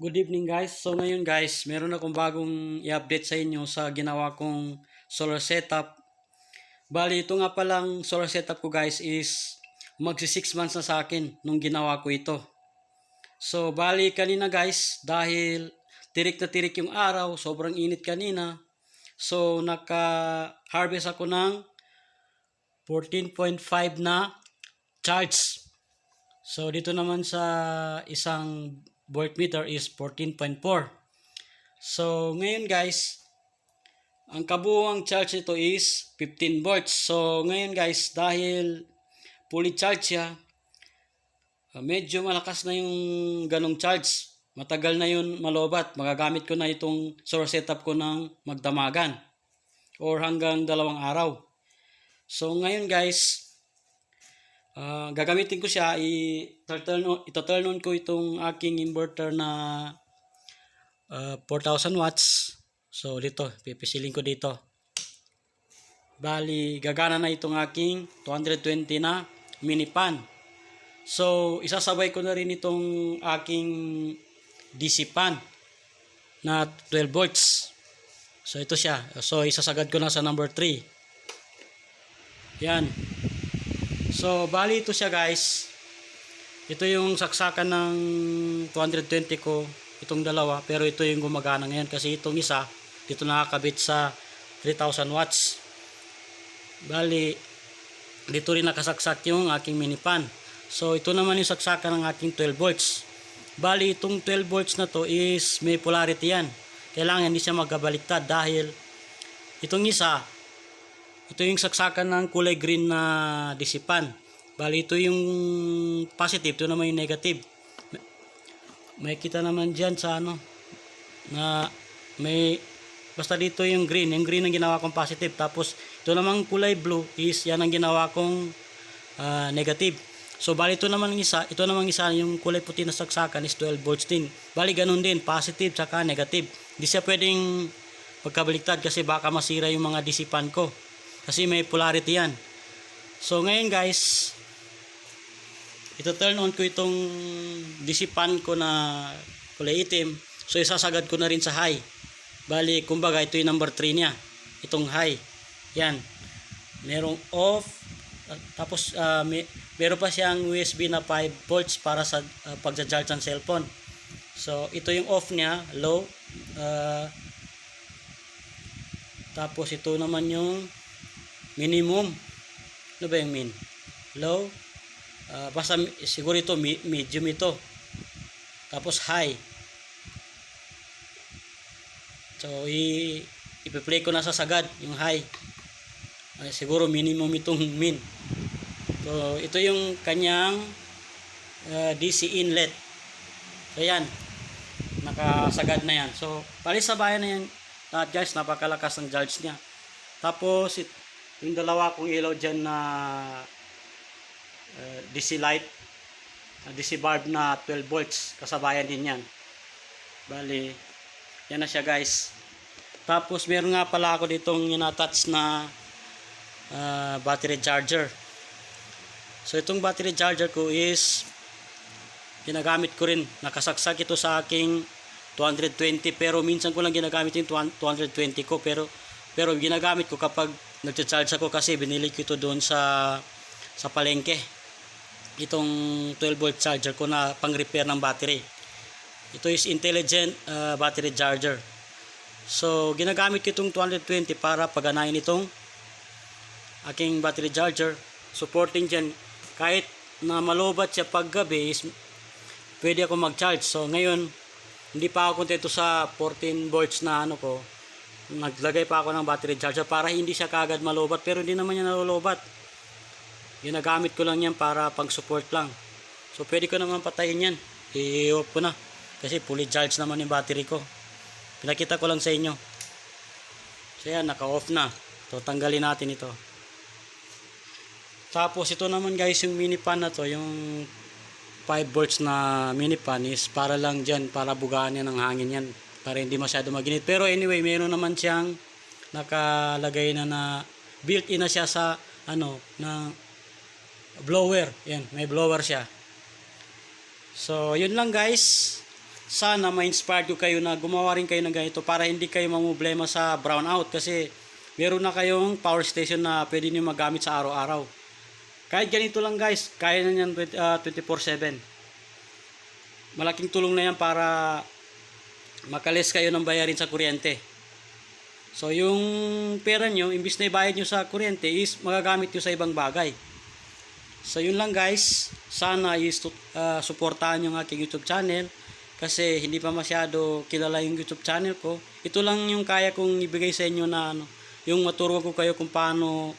Good evening guys. So ngayon guys, meron akong bagong i-update sa inyo sa ginawa kong solar setup. Bali, ito nga palang solar setup ko guys is magsi 6 months na sa akin nung ginawa ko ito. So bali kanina guys, dahil tirik na tirik yung araw, sobrang init kanina. So naka-harvest ako ng 14.5 na charge. So dito naman sa isang voltmeter is 14.4. So ngayon guys, ang kabuuang charge nito is 15 volts. So ngayon guys, dahil fully charge siya, medyo malakas na yung ganong charge. Matagal na yun malobat. Magagamit ko na itong solar setup ko ng magdamagan or hanggang 2 araw. So ngayon guys, gagamitin ko siya, ito-turn on ko itong aking inverter na 4,000 watts. So dito, pipisilin ko dito. Bali, gagana na itong aking 220 na mini fan. So isasabay ko na rin itong aking DC fan na 12 volts. So ito siya. So isasagad ko na sa number 3. Yan. So, bali ito siya guys. Ito yung saksakan ng 220 ko. Itong dalawa. Pero ito yung gumagana ngayon. Kasi itong isa, dito nakakabit sa 3,000 watts. Bali, dito rin nakasaksak yung aking mini fan. So, ito naman yung saksakan ng aking 12 volts. Bali, itong 12 volts na to is may polarity yan. Kailangan hindi siya magkabaliktad dahil itong isa, ito yung saksakan ng kulay green na DC fan. Bali ito yung positive, ito naman yung negative. May kita naman dyan sa ano, na may, basta dito yung green ang ginawa kong positive. Tapos ito namang kulay blue is yan ang ginawa kong negative. So bali ito namang isa, yung kulay puti na saksakan is 12 volts din. Bali ganun din, positive saka negative. Hindi siya pwedeng magkabaliktad kasi baka masira yung mga DC fan ko. Kasi may polarity yan. So ngayon guys, ito turn on ko itong DC fan ko na kulay itim. So isasagad ko na rin sa high. Bali kumbaga ito yung number 3 niya. Itong high. Yan. Merong off. Tapos meron pa siyang USB na 5 volts para sa pagja-charge ng cellphone. So ito yung off niya, low. Tapos ito naman yung minimum. Ano ba yung min? Low. Basta siguro ito medium ito. Tapos high. So ipi-play ko na sa sagad yung high. Siguro minimum itong min. So ito yung kanyang DC inlet. So yan. Nakasagad na yan. So palisabayan na yan. Guys, napakalakas ng charge niya. Tapos yung dalawa kong ilaw dyan na DC light, DC bulb na 12 volts, kasabayan din yan. Bali, yan na siya guys. Tapos meron nga pala ako ditong inattach na battery charger. So itong battery charger ko is ginagamit ko rin, nakasaksak ito sa aking 220, pero minsan ko lang ginagamit yung 220 ko, pero ginagamit ko kapag nagcha-charge ako kasi binili ko ito doon sa palengke. Itong 12 volt charger ko na pang-repair ng battery. Ito is intelligent battery charger. So ginagamit ko itong 220 para paganahin itong aking battery charger. Supporting dyan, kahit na malobat siya paggabi is pwede ako mag-charge. So ngayon, hindi pa ako kontento sa 14 volts na ano ko. Naglagay pa ako ng battery charger para hindi siya kagad malobat, pero hindi naman niya nalolobat. Ginagamit ko lang yan para pang support lang. So pwede ko naman patayin yan, i-off ko na kasi fully charge naman yung battery ko. Pinakita ko lang sa inyo. So yan, naka-off na. So tanggalin natin ito. Tapos ito naman guys, yung mini fan na to, yung 5 volts na mini fan is para lang dyan, para bugaan yan ng hangin yan, para hindi masyado maginit. Pero anyway, meron naman siyang nakalagay na built-in na siya sa ano, na blower. Yan, may blower siya. So, yun lang guys. sana ma-inspired ko kayo na gumawa rin kayo ng ganito para hindi kayo mamumblema sa brownout kasi meron na kayong power station na pwede niyo magamit sa araw-araw. Kahit ganito lang guys, kaya na yan 24/7. Malaking tulong na yan para makalis kayo ng bayarin sa kuryente. So yung pera nyo, imbis na ibayad nyo sa kuryente is magagamit nyo sa ibang bagay. So yun lang guys, sana suportahan yung aking YouTube channel kasi hindi pa masyado kilala yung YouTube channel ko. Ito lang yung kaya kong ibigay sa inyo na yung maturo ko kayo kung paano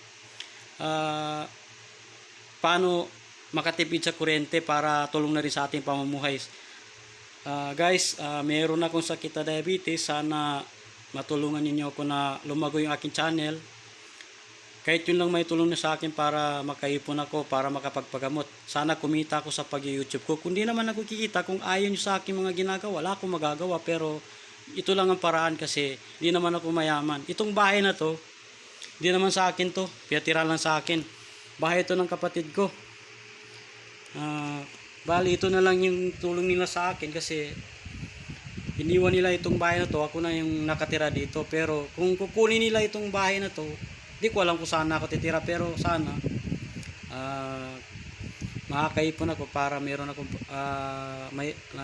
makatipid sa kuryente para tulong na rin sa ating pamumuhay. Guys, meron akong sakit na diabetes. Sana matulungan niyo ako na lumago yung aking channel. Kahit yun lang may tulong na sa akin para makaipon ako, para makapagpagamot. Sana kumita ako sa pag-YouTube ko. Kung di naman ako kikita, kung ayaw nyo sa akin mga ginagawa, wala akong magagawa. Pero ito lang ang paraan kasi di naman ako mayaman. Itong bahay na to, di naman sa akin to. Pinatira lang sa akin. Bahay ito ng kapatid ko. Bali, ito na lang yung tulong nila sa akin kasi iniwan nila itong bahay na to. Ako na yung nakatira dito. Pero kung kukunin nila itong bahay na to, di ko alam kung saan ako titira, pero sana makakaipon ako para meron ako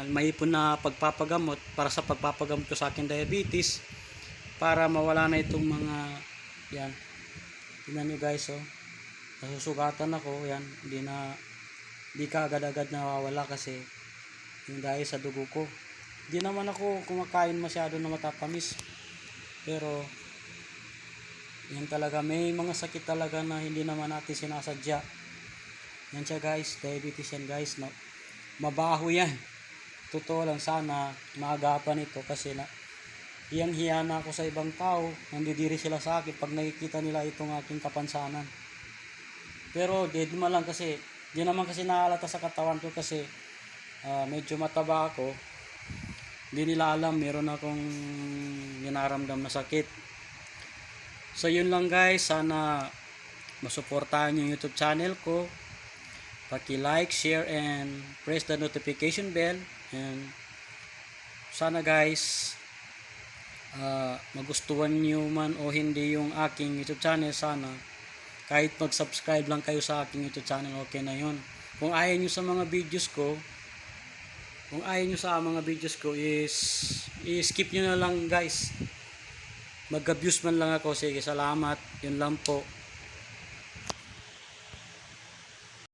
maipon na pagpapagamot para sa pagpapagamot ko sa akin diabetes para mawala na itong mga yan. Tingnan nyo guys, oh. Nasusugatan ako, yan. Di ka agad-agad nawawala kasi yung dahil sa dugo ko. Di naman ako kumakain masyado na matatamis, pero yan talaga, may mga sakit talaga na hindi naman natin sinasadya. Yan siya guys, diabetes yan guys, no? Mabaho yan. Totoo lang, sana maagapan ito kasi hiyang-hiya na ako sa ibang tao. Nandidiri sila sa akin pag nakikita nila itong aking kapansanan. Pero di man lang kasi, di naman kasi nahalata sa katawan ko kasi medyo mataba ako. Hindi nila alam, meron akong ginaramdam na sakit. So yun lang guys, sana masuportahan yung YouTube channel ko. Paki-like, share, and press the notification bell. And sana guys, magustuhan nyo man o hindi yung aking YouTube channel, sana kahit mag-subscribe lang kayo sa aking YouTube channel, okay na yun. Kung ayaw nyo sa mga videos ko, skip nyo na lang guys. Mag-abuse man lang ako. Sige, salamat. Yun lang po.